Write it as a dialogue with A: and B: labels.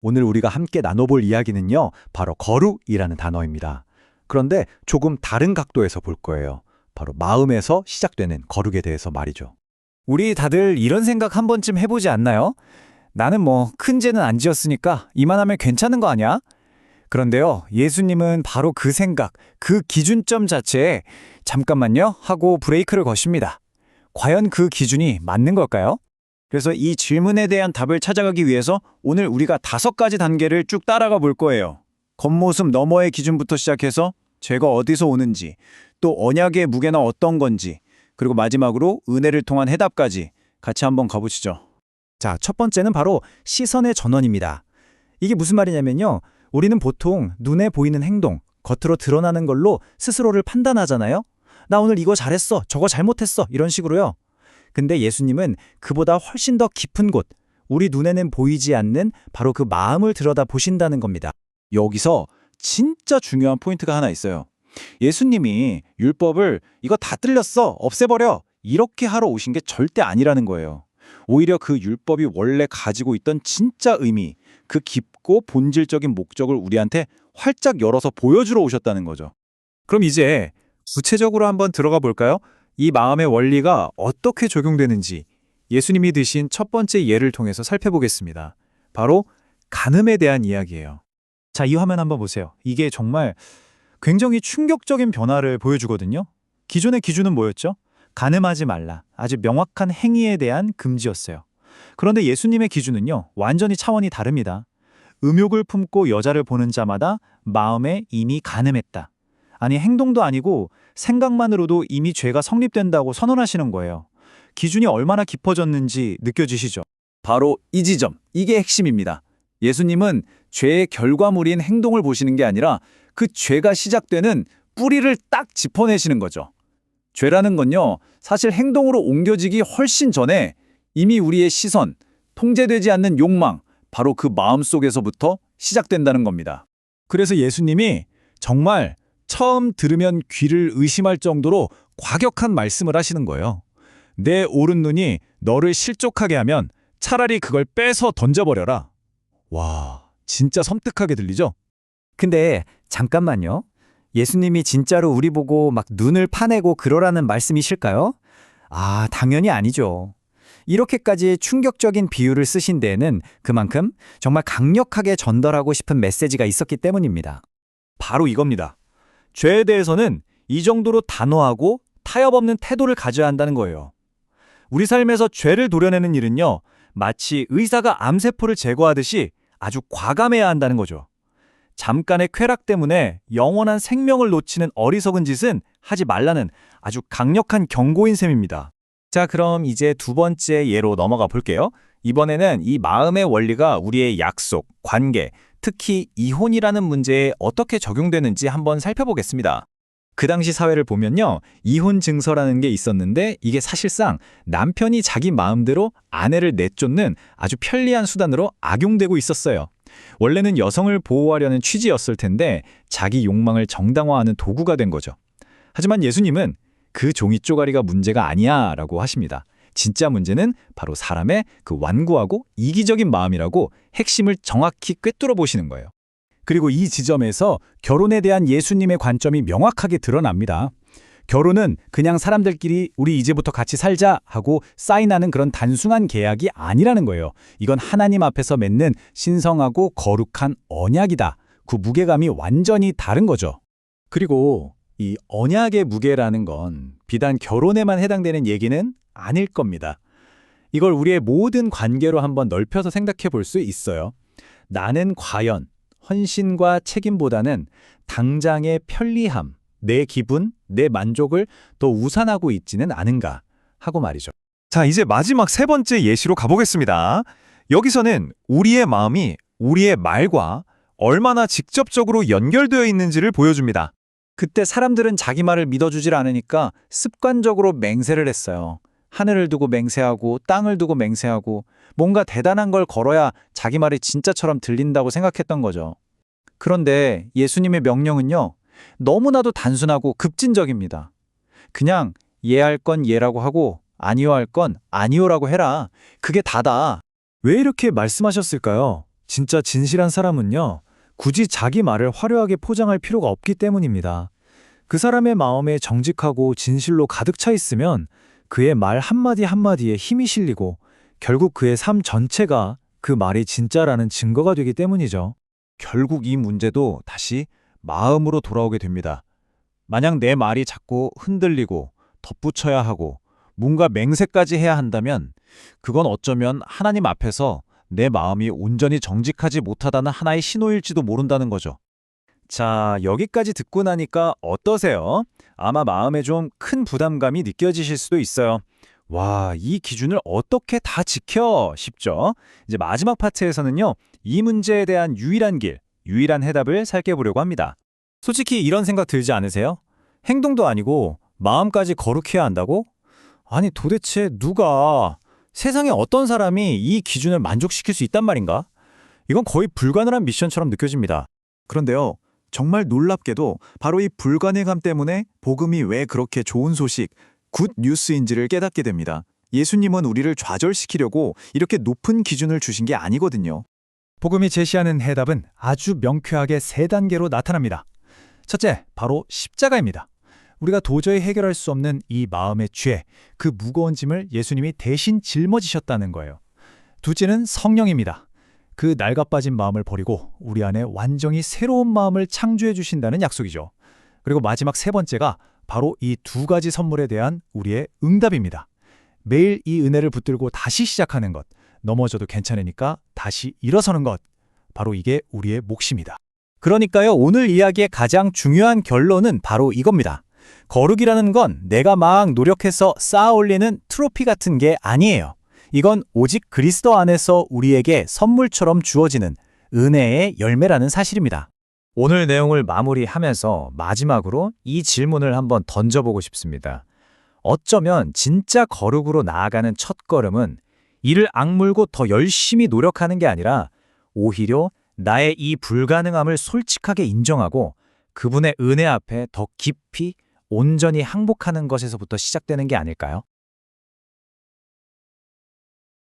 A: 오늘 우리가 함께 나눠볼 이야기는요, 바로 거룩이라는 단어입니다. 그런데 조금 다른 각도에서 볼 거예요. 바로 마음에서 시작되는 거룩에 대해서 말이죠.
B: 우리 다들 이런 생각 한 번쯤 해보지 않나요? 나는 뭐 큰 죄는 안 지었으니까 이만하면 괜찮은 거 아니야? 그런데요, 예수님은 바로 그 생각, 그 기준점 자체에 잠깐만요 하고 브레이크를 거십니다. 과연 그 기준이 맞는 걸까요? 그래서 이 질문에 대한 답을 찾아가기 위해서 오늘 우리가 5가지 단계를 쭉 따라가 볼 거예요. 겉모습 너머의 기준부터 시작해서 죄가 어디서 오는지, 또 언약의 무게나 어떤 건지, 그리고 마지막으로 은혜를 통한 해답까지 같이 한번 가보시죠. 자, 첫 번째는 바로 시선의 전환입니다. 이게 무슨 말이냐면요, 우리는 보통 눈에 보이는 행동, 겉으로 드러나는 걸로 스스로를 판단하잖아요. 나 오늘 이거 잘했어, 저거 잘못했어, 이런 식으로요. 근데 예수님은 그보다 훨씬 더 깊은 곳, 우리 눈에는 보이지 않는 바로 그 마음을 들여다 보신다는 겁니다. 여기서 진짜 중요한 포인트가 하나 있어요. 예수님이 율법을 이거 다 틀렸어, 없애버려, 이렇게 하러 오신 게 절대 아니라는 거예요. 오히려 그 율법이 원래 가지고 있던 진짜 의미, 그 깊고 본질적인 목적을 우리한테 활짝 열어서 보여주러 오셨다는 거죠. 그럼 이제 구체적으로 한번 들어가 볼까요? 이 마음의 원리가 어떻게 적용되는지 예수님이 드신 첫 번째 예를 통해서 살펴보겠습니다. 바로 간음에 대한 이야기예요. 자, 이 화면 한번 보세요. 이게 정말 굉장히 충격적인 변화를 보여주거든요. 기존의 기준은 뭐였죠? 간음하지 말라. 아주 명확한 행위에 대한 금지였어요. 그런데 예수님의 기준은요, 완전히 차원이 다릅니다. 음욕을 품고 여자를 보는 자마다 마음에 이미 간음했다. 아니, 행동도 아니고 생각만으로도 이미 죄가 성립된다고 선언하시는 거예요. 기준이 얼마나 깊어졌는지 느껴지시죠? 바로 이 지점, 이게 핵심입니다. 예수님은 죄의 결과물인 행동을 보시는 게 아니라 그 죄가 시작되는 뿌리를 딱 짚어내시는 거죠. 죄라는 건요, 사실 행동으로 옮겨지기 훨씬 전에 이미 우리의 시선, 통제되지 않는 욕망, 바로 그 마음 속에서부터 시작된다는 겁니다. 그래서 예수님이 정말 처음 들으면 귀를 의심할 정도로 과격한 말씀을 하시는 거예요. 내 오른 눈이 너를 실족하게 하면 차라리 그걸 빼서 던져버려라. 와, 진짜 섬뜩하게 들리죠? 근데 잠깐만요. 예수님이 진짜로 우리 보고 막 눈을 파내고 그러라는 말씀이실까요? 아, 당연히 아니죠. 이렇게까지 충격적인 비유를 쓰신 데에는 그만큼 정말 강력하게 전달하고 싶은 메시지가 있었기 때문입니다. 바로 이겁니다. 죄에 대해서는 이 정도로 단호하고 타협 없는 태도를 가져야 한다는 거예요. 우리 삶에서 죄를 도려내는 일은요, 마치 의사가 암세포를 제거하듯이 아주 과감해야 한다는 거죠. 잠깐의 쾌락 때문에 영원한 생명을 놓치는 어리석은 짓은 하지 말라는 아주 강력한 경고인 셈입니다. 자, 그럼 이제 두 번째 예로 넘어가 볼게요. 이번에는 이 마음의 원리가 우리의 약속, 관계, 특히 이혼이라는 문제에 어떻게 적용되는지 한번 살펴보겠습니다. 그 당시 사회를 보면요, 이혼 증서라는 게 있었는데 이게 사실상 남편이 자기 마음대로 아내를 내쫓는 아주 편리한 수단으로 악용되고 있었어요. 원래는 여성을 보호하려는 취지였을 텐데 자기 욕망을 정당화하는 도구가 된 거죠. 하지만 예수님은 그 종이 쪼가리가 문제가 아니야 라고 하십니다. 진짜 문제는 바로 사람의 그 완고하고 이기적인 마음이라고 핵심을 정확히 꿰뚫어 보시는 거예요. 그리고 이 지점에서 결혼에 대한 예수님의 관점이 명확하게 드러납니다. 결혼은 그냥 사람들끼리 우리 이제부터 같이 살자 하고 사인하는 그런 단순한 계약이 아니라는 거예요. 이건 하나님 앞에서 맺는 신성하고 거룩한 언약이다. 그 무게감이 완전히 다른 거죠. 그리고 이 언약의 무게라는 건 비단 결혼에만 해당되는 얘기는 아닐 겁니다. 이걸 우리의 모든 관계로 한번 넓혀서 생각해 볼 수 있어요. 나는 과연 헌신과 책임보다는 당장의 편리함, 내 기분, 내 만족을 더 우선하고 있지는 않은가 하고 말이죠.
C: 자, 이제 마지막 세 번째 예시로 가보겠습니다. 여기서는 우리의 마음이 우리의 말과 얼마나 직접적으로 연결되어 있는지를 보여줍니다.
B: 그때 사람들은 자기 말을 믿어주질 않으니까 습관적으로 맹세를 했어요. 하늘을 두고 맹세하고 땅을 두고 맹세하고 뭔가 대단한 걸 걸어야 자기 말이 진짜처럼 들린다고 생각했던 거죠. 그런데 예수님의 명령은요, 너무나도 단순하고 급진적입니다. 그냥 예할 건 예라고 하고 아니요 할 건 아니요라고 해라. 그게 다다. 왜 이렇게 말씀하셨을까요? 진짜 진실한 사람은요, 굳이 자기 말을 화려하게 포장할 필요가 없기 때문입니다. 그 사람의 마음에 정직하고 진실로 가득 차 있으면 그의 말 한마디 한마디에 힘이 실리고 결국 그의 삶 전체가 그 말이 진짜라는 증거가 되기 때문이죠.
C: 결국 이 문제도 다시 마음으로 돌아오게 됩니다. 만약 내 말이 자꾸 흔들리고 덧붙여야 하고 뭔가 맹세까지 해야 한다면 그건 어쩌면 하나님 앞에서 내 마음이 온전히 정직하지 못하다는 하나의 신호일지도 모른다는 거죠.
B: 자, 여기까지 듣고 나니까 어떠세요? 아마 마음에 좀 큰 부담감이 느껴지실 수도 있어요. 와, 이 기준을 어떻게 다 지켜? 싶죠? 이제 마지막 파트에서는요, 이 문제에 대한 유일한 길, 유일한 해답을 살펴보려고 합니다. 솔직히 이런 생각 들지 않으세요? 행동도 아니고 마음까지 거룩해야 한다고? 아니, 도대체 누가, 세상에 어떤 사람이 이 기준을 만족시킬 수 있단 말인가? 이건 거의 불가능한 미션처럼 느껴집니다. 그런데요, 정말 놀랍게도 바로 이 불가능함 때문에 복음이 왜 그렇게 좋은 소식, 굿 뉴스인지를 깨닫게 됩니다. 예수님은 우리를 좌절시키려고 이렇게 높은 기준을 주신 게 아니거든요. 복음이 제시하는 해답은 아주 명쾌하게 세 단계로 나타납니다. 첫째, 바로 십자가입니다. 우리가 도저히 해결할 수 없는 이 마음의 죄, 그 무거운 짐을 예수님이 대신 짊어지셨다는 거예요. 둘째는 성령입니다. 그 낡아빠진 마음을 버리고 우리 안에 완전히 새로운 마음을 창조해 주신다는 약속이죠. 그리고 마지막 세 번째가 바로 이 두 가지 선물에 대한 우리의 응답입니다. 매일 이 은혜를 붙들고 다시 시작하는 것, 넘어져도 괜찮으니까 다시 일어서는 것, 바로 이게 우리의 몫입니다. 그러니까요, 오늘 이야기의 가장 중요한 결론은 바로 이겁니다. 거룩이라는 건 내가 막 노력해서 쌓아 올리는 트로피 같은 게 아니에요. 이건 오직 그리스도 안에서 우리에게 선물처럼 주어지는 은혜의 열매라는 사실입니다. 오늘 내용을 마무리하면서 마지막으로 이 질문을 한번 던져보고 싶습니다. 어쩌면 진짜 거룩으로 나아가는 첫걸음은 이를 악물고 더 열심히 노력하는 게 아니라 오히려 나의 이 불가능함을 솔직하게 인정하고 그분의 은혜 앞에 더 깊이 온전히 항복하는 것에서부터 시작되는 게 아닐까요?